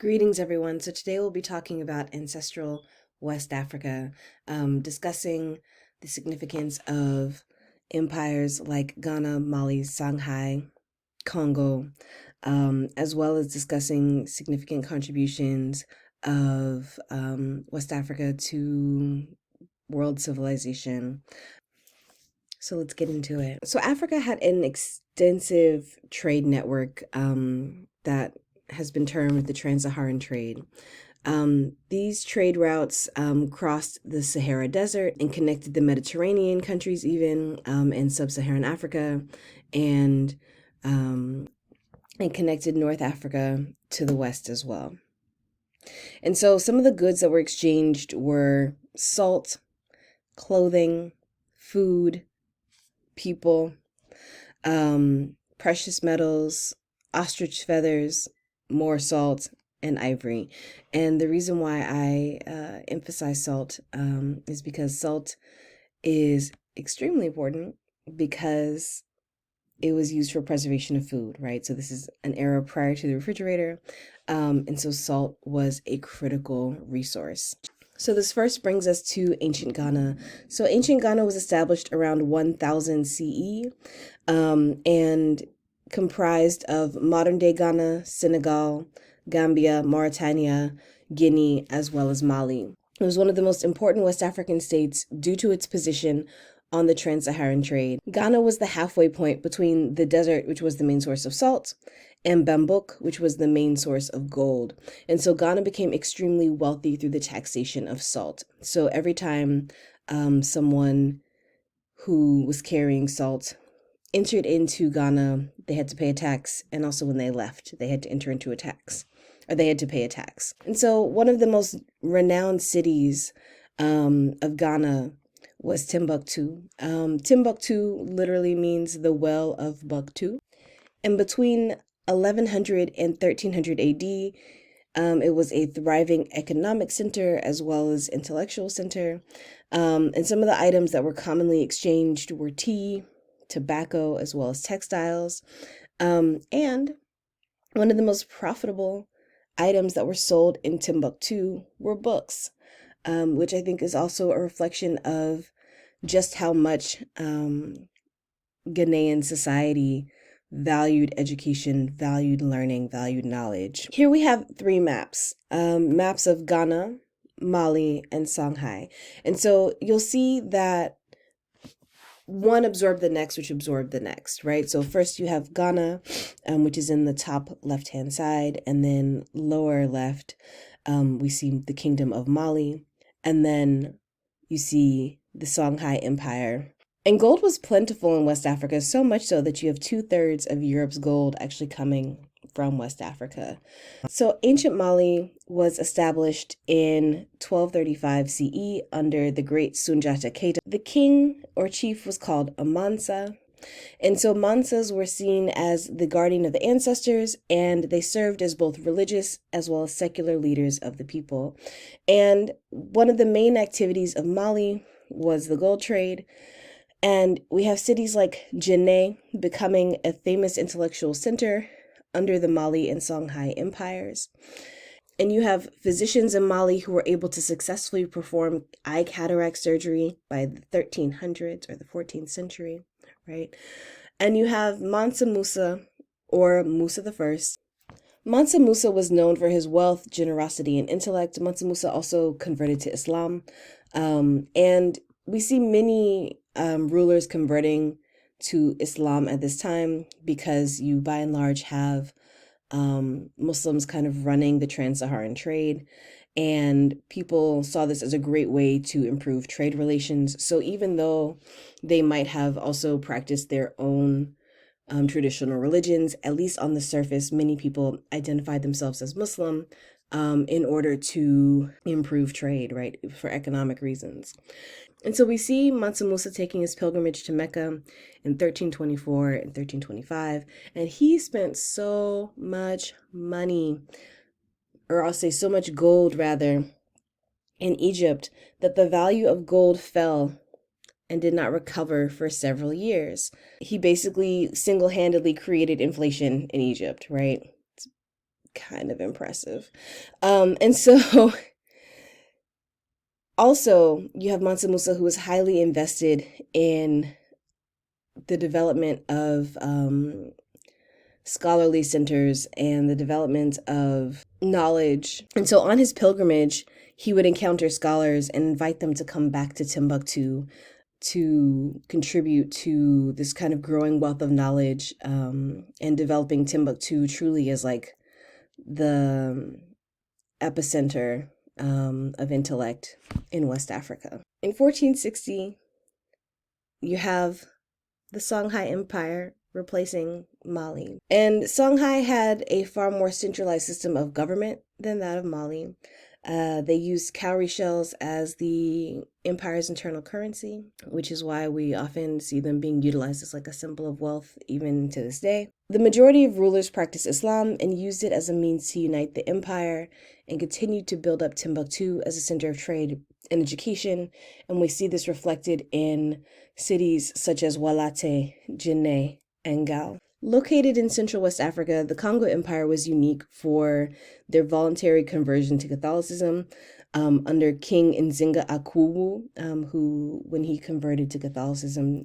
Greetings, everyone. So today we'll be talking about ancestral West Africa, discussing the significance of empires like Ghana, Mali, Songhai, Kongo, as well as discussing significant contributions of West Africa to world civilization. So let's get into it. So Africa had an extensive trade network that has been termed the Trans-Saharan trade. These trade routes crossed the Sahara Desert and connected the Mediterranean countries, even in sub-Saharan Africa, and um, and connected North Africa to the west as well. And so some of the goods that were exchanged were salt, clothing, food, people, precious metals, ostrich feathers, more salt, and ivory. And the reason why I emphasize salt is because salt is extremely important because it was used for preservation of food, right? So this is an era prior to the refrigerator. And so salt was a critical resource. So this first brings us to ancient Ghana. So ancient Ghana was established around 1000 CE and comprised of modern-day Ghana, Senegal, Gambia, Mauritania, Guinea, as well as Mali. It was one of the most important West African states due to its position on the Trans-Saharan trade. Ghana was the halfway point between the desert, which was the main source of salt, and Bambouk, which was the main source of gold. And so Ghana became extremely wealthy through the taxation of salt. So every time someone who was carrying salt entered into Ghana, they had to pay a tax. And also when they left, they had to enter into a tax, or they had to pay a tax. And so one of the most renowned cities of Ghana was Timbuktu. Timbuktu literally means the well of Buktu. And between 1100 and 1300 AD, it was a thriving economic center as well as intellectual center. And some of the items that were commonly exchanged were tea, tobacco, as well as textiles. And one of the most profitable items that were sold in Timbuktu were books, which I think is also a reflection of just how much Ghanaian society valued education, valued learning, valued knowledge. Here we have three maps, maps of Ghana, Mali, and Songhai. And so you'll see that one absorbed the next, which absorbed the next, right? So first you have Ghana, which is in the top left-hand side, and then lower left, we see the Kingdom of Mali, and then you see the Songhai Empire. And gold was plentiful in West Africa, so much so that you have 2/3 of Europe's gold actually coming from West Africa. So ancient Mali was established in 1235 CE under the great Sunjata Keita. The king or chief was called a Mansa. And so Mansas were seen as the guardian of the ancestors, and they served as both religious as well as secular leaders of the people. And one of the main activities of Mali was the gold trade. And we have cities like Djenné becoming a famous intellectual center under the Mali and Songhai empires. And you have physicians in Mali who were able to successfully perform eye cataract surgery by the 1300s or the 14th century, right? And you have Mansa Musa, or Musa the First. Mansa Musa was known for his wealth, generosity, and intellect. Mansa Musa also converted to Islam. And we see many rulers converting to Islam at this time because you, by and large, have Muslims kind of running the Trans-Saharan trade, and people saw this as a great way to improve trade relations. So even though they might have also practiced their own traditional religions, at least on the surface, many people identified themselves as Muslim in order to improve trade, right, for economic reasons. And so we see Mansa Musa taking his pilgrimage to Mecca in 1324 and 1325, and he spent so much money, or I'll say so much gold rather, in Egypt that the value of gold fell and did not recover for several years. He basically single-handedly created inflation in Egypt, right? kind of impressive. And so also you have Mansa Musa, who was highly invested in the development of scholarly centers and the development of knowledge. And so on his pilgrimage, he would encounter scholars and invite them to come back to Timbuktu to contribute to this kind of growing wealth of knowledge, and developing Timbuktu truly as like the epicenter of intellect in West Africa. In 1460, you have the Songhai Empire replacing Mali. And Songhai had a far more centralized system of government than that of Mali. They used cowrie shells as the empire's internal currency, which is why we often see them being utilized as like a symbol of wealth even to this day. The majority of rulers practiced Islam and used it as a means to unite the empire and continued to build up Timbuktu as a center of trade and education. And we see this reflected in cities such as Walate, Jinne, and Gao. Located in Central West Africa, the Kongo Empire was unique for their voluntary conversion to Catholicism under King Nzinga Akubu, who, when he converted to Catholicism,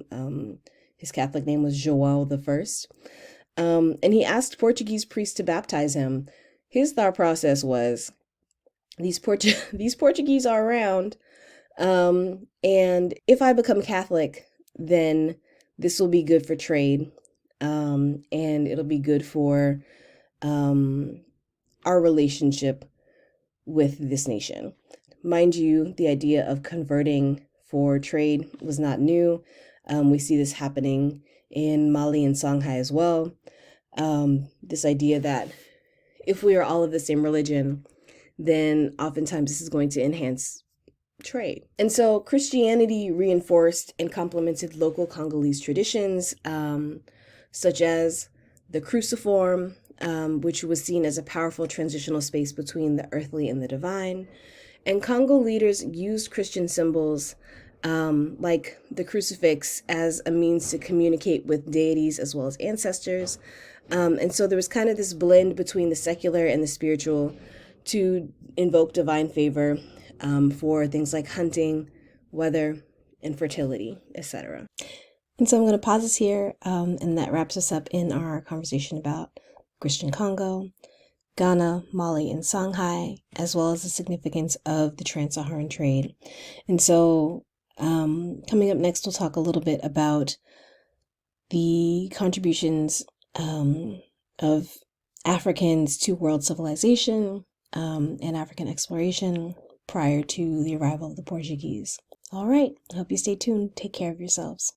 his Catholic name was João I. And he asked Portuguese priests to baptize him. His thought process was, these Portuguese are around, and if I become Catholic, then this will be good for trade. And it'll be good for our relationship with this nation. Mind you, the idea of converting for trade was not new. We see this happening in Mali and Songhai as well. This idea that if we are all of the same religion, then oftentimes this is going to enhance trade. And so Christianity reinforced and complemented local Congolese traditions, such as the cruciform, which was seen as a powerful transitional space between the earthly and the divine. And Congo leaders used Christian symbols like the crucifix as a means to communicate with deities as well as ancestors. And so there was kind of this blend between the secular and the spiritual to invoke divine favor for things like hunting, weather, and fertility, etc. And so I'm going to pause this here, and that wraps us up in our conversation about Christian Congo, Ghana, Mali, and Songhai, as well as the significance of the trans-Saharan trade. And so coming up next, we'll talk a little bit about the contributions of Africans to world civilization and African exploration prior to the arrival of the Portuguese. All right, I hope you stay tuned. Take care of yourselves.